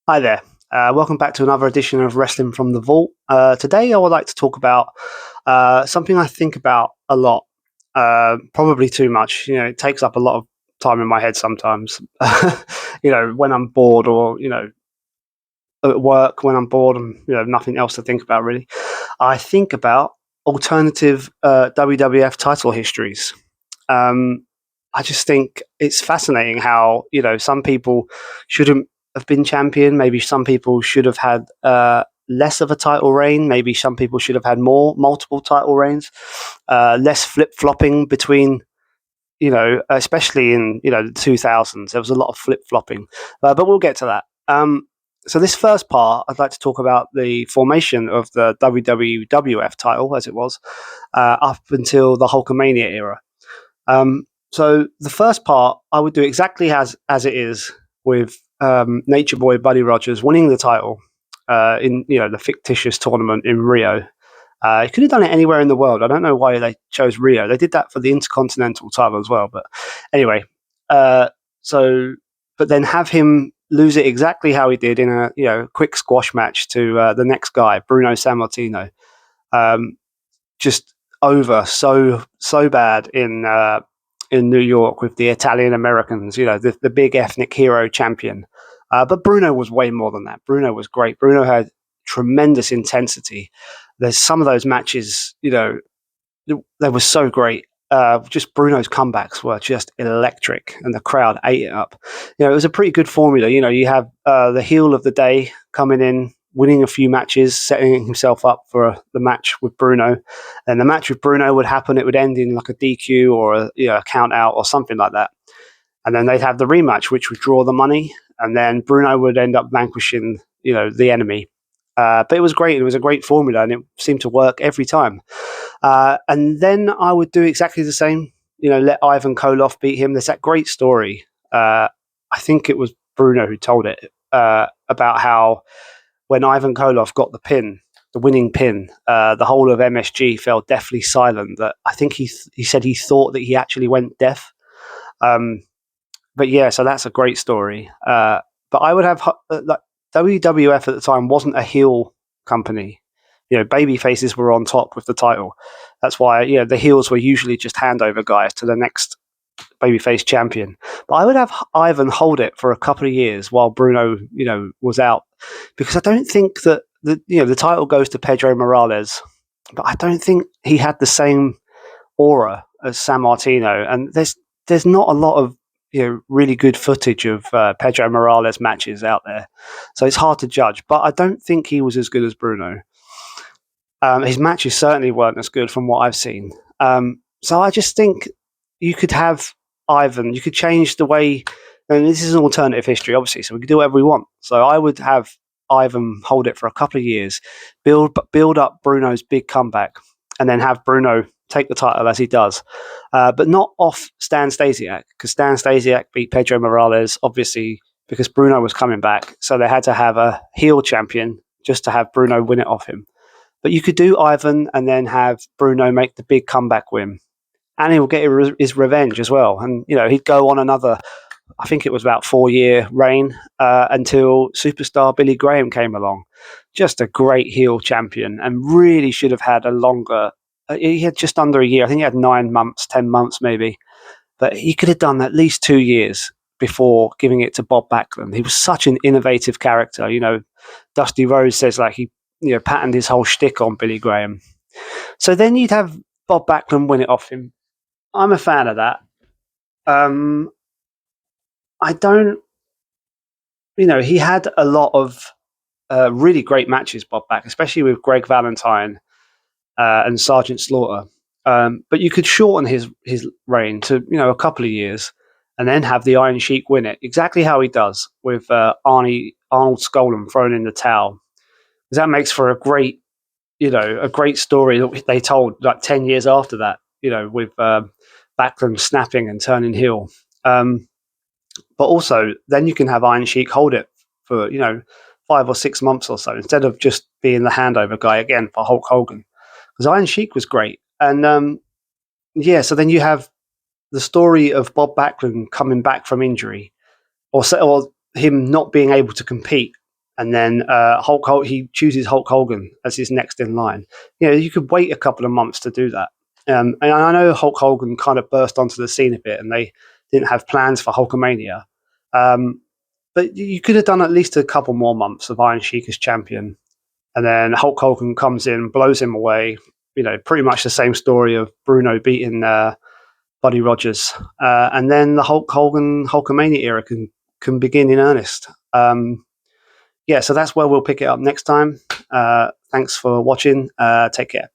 Hi there. Welcome back to another edition of Wrestling from the Vault. Today, I would like to talk about something I think about a lot, probably too much. It takes up a lot of time in my head sometimes. When I'm bored, or at work when I'm bored and nothing else to think about really. I think about alternative WWF title histories. Um, I just think it's fascinating how some people shouldn't have been champion. Maybe some people should have had less of a title reign. Maybe some people should have had multiple title reigns. Less flip flopping between. Especially in the 2000s, there was a lot of flip flopping, but we'll get to that. So this first part, I'd like to talk about the formation of the WWF title as it was up until the Hulkamania era. So the first part, I would do exactly as it is with Nature Boy Buddy Rogers winning the title in the fictitious tournament in Rio. He could have done it anywhere in the world. I don't know why they chose Rio. They did that for the Intercontinental title as well. But anyway, but then have him lose it exactly how he did in a quick squash match to the next guy, Bruno Sammartino. Just over so bad in New York with the Italian Americans. The big ethnic hero champion. But Bruno was way more than that. Bruno was great. Bruno had tremendous intensity. There's some of those matches, they were so great. Just Bruno's comebacks were just electric, and the crowd ate it up. It was a pretty good formula. You have the heel of the day coming in, winning a few matches, setting himself up for the match with Bruno. And the match with Bruno would happen. It would end in like a DQ or a count out or something like that. And then they'd have the rematch, which would draw the money. And then Bruno would end up vanquishing, the enemy. But it was great. It was a great formula, and it seemed to work every time. And then I would do exactly the same. Let Ivan Koloff beat him. There's that great story. I think it was Bruno who told it about how when Ivan Koloff got the winning pin, the whole of MSG fell deathly silent. That I think he said he thought that he actually went deaf. But yeah, so that's a great story. But I would have like WWF at the time wasn't a heel company. Baby faces were on top with the title. That's why the heels were usually just handover guys to the next babyface champion. But I would have Ivan hold it for a couple of years while Bruno, was out, because I don't think that the title goes to Pedro Morales, but I don't think he had the same aura as Sammartino, and there's not a lot of really good footage of Pedro Morales matches out there, so it's hard to judge. But I don't think he was as good as Bruno. His matches certainly weren't as good from what I've seen. So I just think you could have Ivan. You could change the way. And this is an alternative history, obviously, so we could do whatever we want. So I would have Ivan hold it for a couple of years, build up Bruno's big comeback, and then have Bruno take the title as he does, but not off Stan Stasiak, because Stan Stasiak beat Pedro Morales, obviously, because Bruno was coming back. So they had to have a heel champion just to have Bruno win it off him. But you could do Ivan and then have Bruno make the big comeback win. And he will get his revenge as well. And, he'd go on another, I think it was about 4-year reign until superstar Billy Graham came along. Just a great heel champion, and really should have had a longer. He had just under a year. I think he had 9 months, 10 months maybe. But he could have done at least 2 years before giving it to Bob Backlund. He was such an innovative character. Dusty Rhodes says he patterned his whole shtick on Billy Graham. So then you'd have Bob Backlund win it off him. I'm a fan of that. I don't. He had a lot of really great matches, Bob Backlund, especially with Greg Valentine and Sergeant Slaughter. But you could shorten his reign to a couple of years, and then have the Iron Sheik win it exactly how he does with Arnold Skaaland thrown in the towel. Because that makes for a great story that they told like 10 years after that. With Backlund snapping and turning heel. But also, then you can have Iron Sheik hold it for 5 or 6 months or so, instead of just being the handover guy again for Hulk Hogan. Because Iron Sheik was great. And so then you have the story of Bob Backlund coming back from injury, or him not being able to compete and then he chooses Hulk Hogan as his next in line. You could wait a couple of months to do that. And I know Hulk Hogan kind of burst onto the scene a bit, and they didn't have plans for Hulkamania. But you could have done at least a couple more months of Iron Sheik as champion, and then Hulk Hogan comes in, blows him away. Pretty much the same story of Bruno beating Buddy Rogers, and then the Hulk Hogan Hulkamania era can begin in earnest. So that's where we'll pick it up next time. Thanks for watching. Take care.